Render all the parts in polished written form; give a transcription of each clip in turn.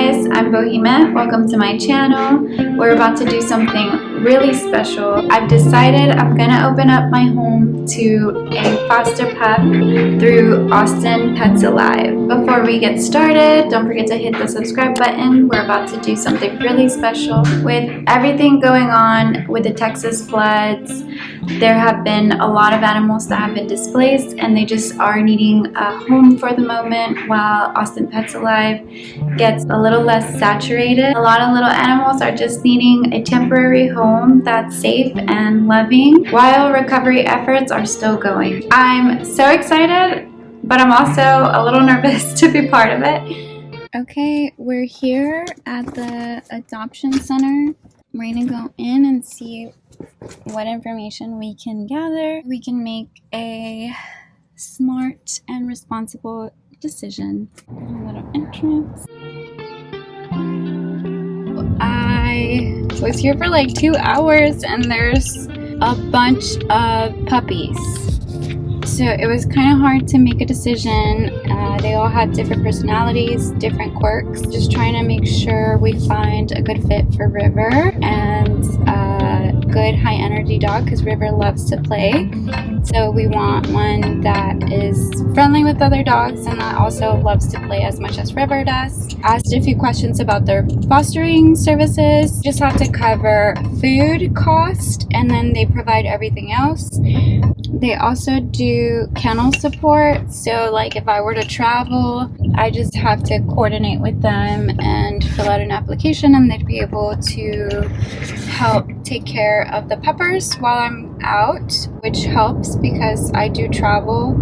guys, I'm Bohemia. Welcome to my channel. We're about to do something really special. I've decided I'm gonna open up my home to a foster pup through Austin Pets Alive. Before we get started, don't forget to hit the subscribe button. We're about to do something really special. With everything going on with the Texas floods, there have been a lot of animals that have been displaced and they just are needing a home for the moment while Austin Pets Alive gets a little less saturated. A lot of little animals are just needing a temporary home that's safe and loving while recovery efforts are still going. I'm so excited, but I'm also a little nervous to be part of it. Okay, we're here at the adoption center. We're gonna go in and see what information we can gather. We can make a smart and responsible decision. A little entrance. I was here for like 2 hours and there's a bunch of puppies. So it was kind of hard to make a decision. They all had different personalities, different quirks. Just trying to make sure we find a good fit for River and a good high energy dog because River loves to play. So we want one that is friendly with other dogs and that also loves to play as much as River does. Asked a few questions about their fostering services. Just have to cover food cost and then they provide everything else. They also do kennel support, so like if I were to travel, I just have to coordinate with them and fill out an application and they'd be able to help take care of the puppers while I'm out, which helps because I do travel.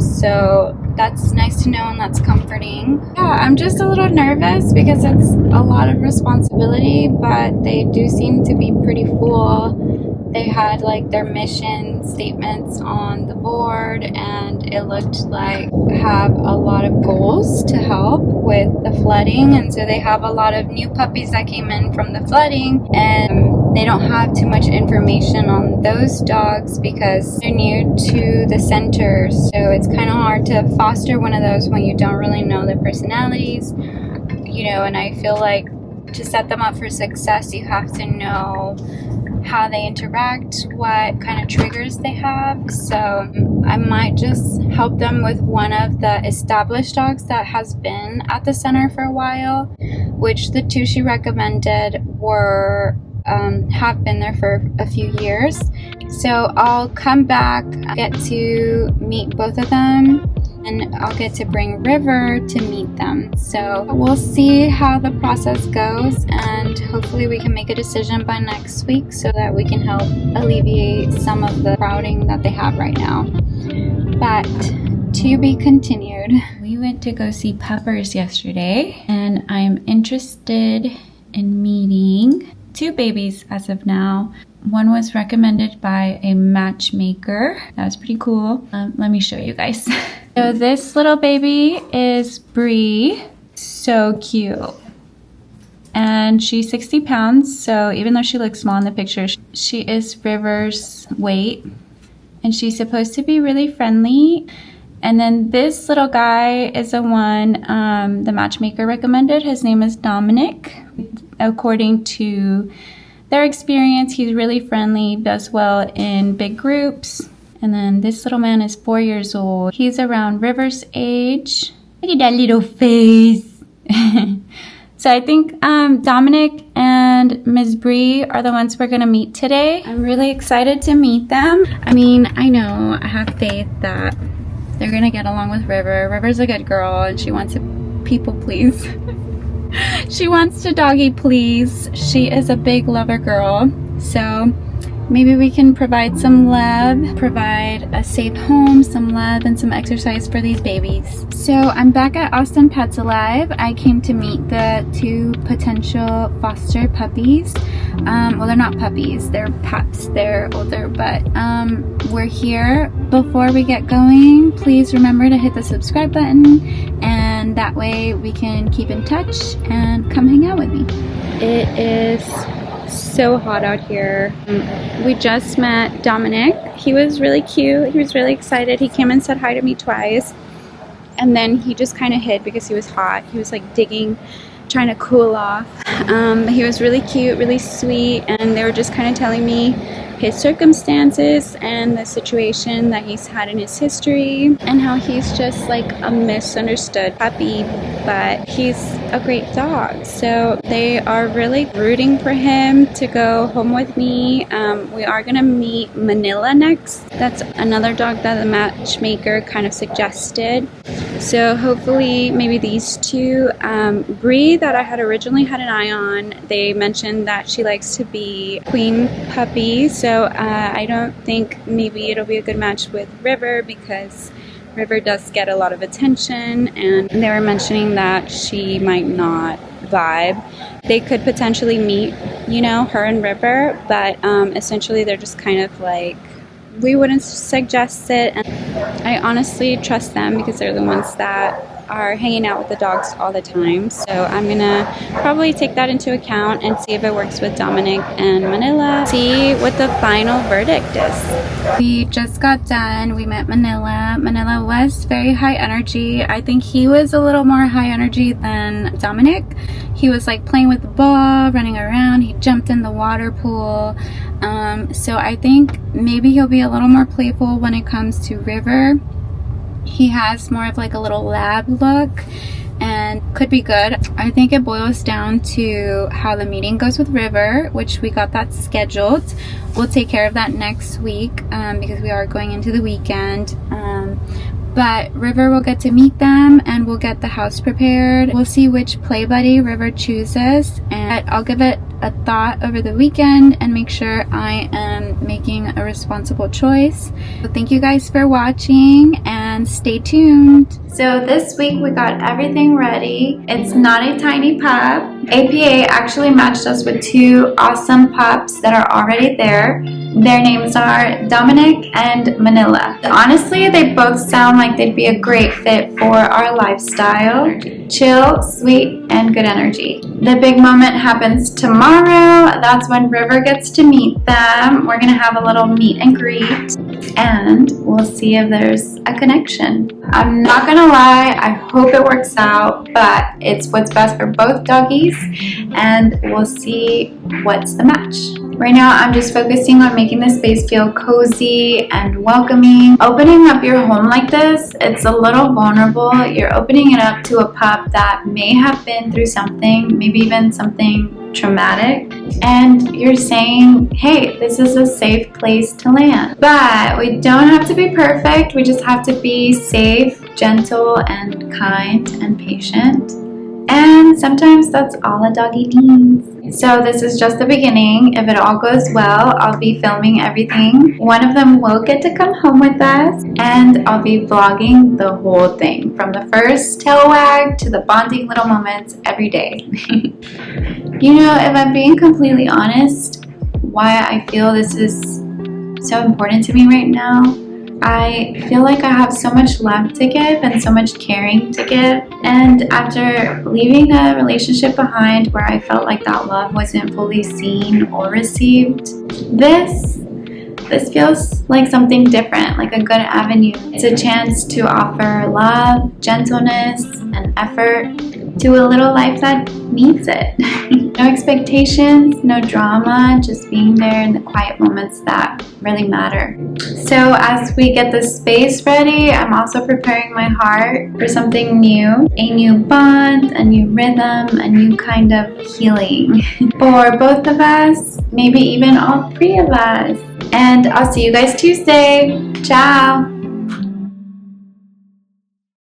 So that's nice to know and that's comforting. Yeah, I'm just a little nervous because it's a lot of responsibility, but they do seem to be pretty full. They had like their mission statements on the board and it looked like have a lot of goals to help with the flooding, and so they have a lot of new puppies that came in from the flooding and they don't have too much information on those dogs because they're new to the center, so it's kind of hard to foster one of those when you don't really know their personalities, you know. And I feel like to set them up for success you have to know how they interact, what kind of triggers they have. So I might just help them with one of the established dogs that has been at the center for a while, which the two she recommended were have been there for a few years. So I'll come back, get to meet both of them, and I'll get to bring River to meet them. So we'll see how the process goes and hopefully we can make a decision by next week so that we can help alleviate some of the crowding that they have right now. But to be continued. We went to go see puppers yesterday and I'm interested in meeting 2 babies as of now. One was recommended by a matchmaker. That was pretty cool. Let me show you guys. So this little baby is Bree. So cute. And she's 60 pounds. So even though she looks small in the picture, she is River's weight. And she's supposed to be really friendly. And then this little guy is the one the matchmaker recommended. His name is Dominic. According to their experience, he's really friendly, does well in big groups. And then this little man is 4 years old. He's around River's age. Look at that little face. So I think Dominic and Ms. Bree are the ones we're gonna meet today. I'm really excited to meet them. I mean, I know, I have faith that they're gonna get along with River. River's a good girl and she wants to people please. She wants to doggy please. She is a big lover girl. So maybe we can provide some love, provide a safe home, some love, and some exercise for these babies. So I'm back at Austin Pets Alive. I came to meet the 2 potential foster puppies. Well, they're not puppies, they're pups. They're older, but we're here. Before we get going, please remember to hit the subscribe button and that way we can keep in touch and come hang out with me. It is so hot out here. We just met Dominic. He was really cute. He was really excited. He came and said hi to me twice. and then he just kind of hid because he was hot. He was like digging, trying to cool off. He was really cute, really sweet, and they were just kind of telling me his circumstances and the situation that he's had in his history, and how he's just like a misunderstood puppy, but he's a great dog. So they are really rooting for him to go home with me. We are gonna meet Manila next. That's another dog that the matchmaker kind of suggested. So hopefully maybe these two. Bree, that I had originally had an eye on, they mentioned that she likes to be queen puppy, so I don't think maybe it'll be a good match with River, because River does get a lot of attention, and they were mentioning that she might not vibe. They could potentially meet, you know, her and River, but essentially they're just kind of like, we wouldn't suggest it, and I honestly trust them because they're the ones that are hanging out with the dogs all the time. So I'm gonna probably take that into account and see if it works with Dominic and Manila. See what the final verdict is. We just got done. We met Manila. Manila was very high energy. I think he was a little more high energy than Dominic. He was like playing with the ball, running around. He jumped in the water pool. So I think maybe he'll be a little more playful when it comes to River. He has more of like a little lab look and could be good. I think it boils down to how the meeting goes with River, which we got that scheduled. We'll take care of that next week because we are going into the weekend. But River will get to meet them and we'll get the house prepared. We'll see which play buddy River chooses, and I'll give it a thought over the weekend and make sure I am making a responsible choice. So thank you guys for watching and stay tuned. So this week we got everything ready. It's not a tiny pup. APA actually matched us with two awesome pups that are already there. Their names are Dominic and Manila. Honestly, they both sound like they'd be a great fit for our lifestyle. Chill, sweet, and good energy. The big moment happens tomorrow. That's when River gets to meet them. We're gonna have a little meet and greet, and we'll see if there's a connection. I'm not gonna lie, I hope it works out, but it's what's best for both doggies, and we'll see what's the match. Right now, I'm just focusing on making the space feel cozy and welcoming. Opening up your home like this, it's a little vulnerable. You're opening it up to a pup that may have been through something, maybe even something traumatic, and you're saying, hey, this is a safe place to land. But we don't have to be perfect. We just have to be safe, gentle, and kind and patient. And sometimes that's all a doggy needs. So this is just the beginning. If it all goes well, I'll be filming everything. One of them will get to come home with us, and I'll be vlogging the whole thing, from the first tail wag to the bonding little moments every day. You know, if I'm being completely honest, why I feel this is so important to me right now, I feel like I have so much love to give and so much caring to give, and after leaving a relationship behind where I felt like that love wasn't fully seen or received, this feels like something different, like a good avenue. It's a chance to offer love, gentleness, and effort to a little life that needs it. No expectations, no drama, just being there in the quiet moments that really matter. So as we get the space ready, I'm also preparing my heart for something new, a new bond, a new rhythm, a new kind of healing for both of us, maybe even all three of us. And I'll see you guys Tuesday. Ciao!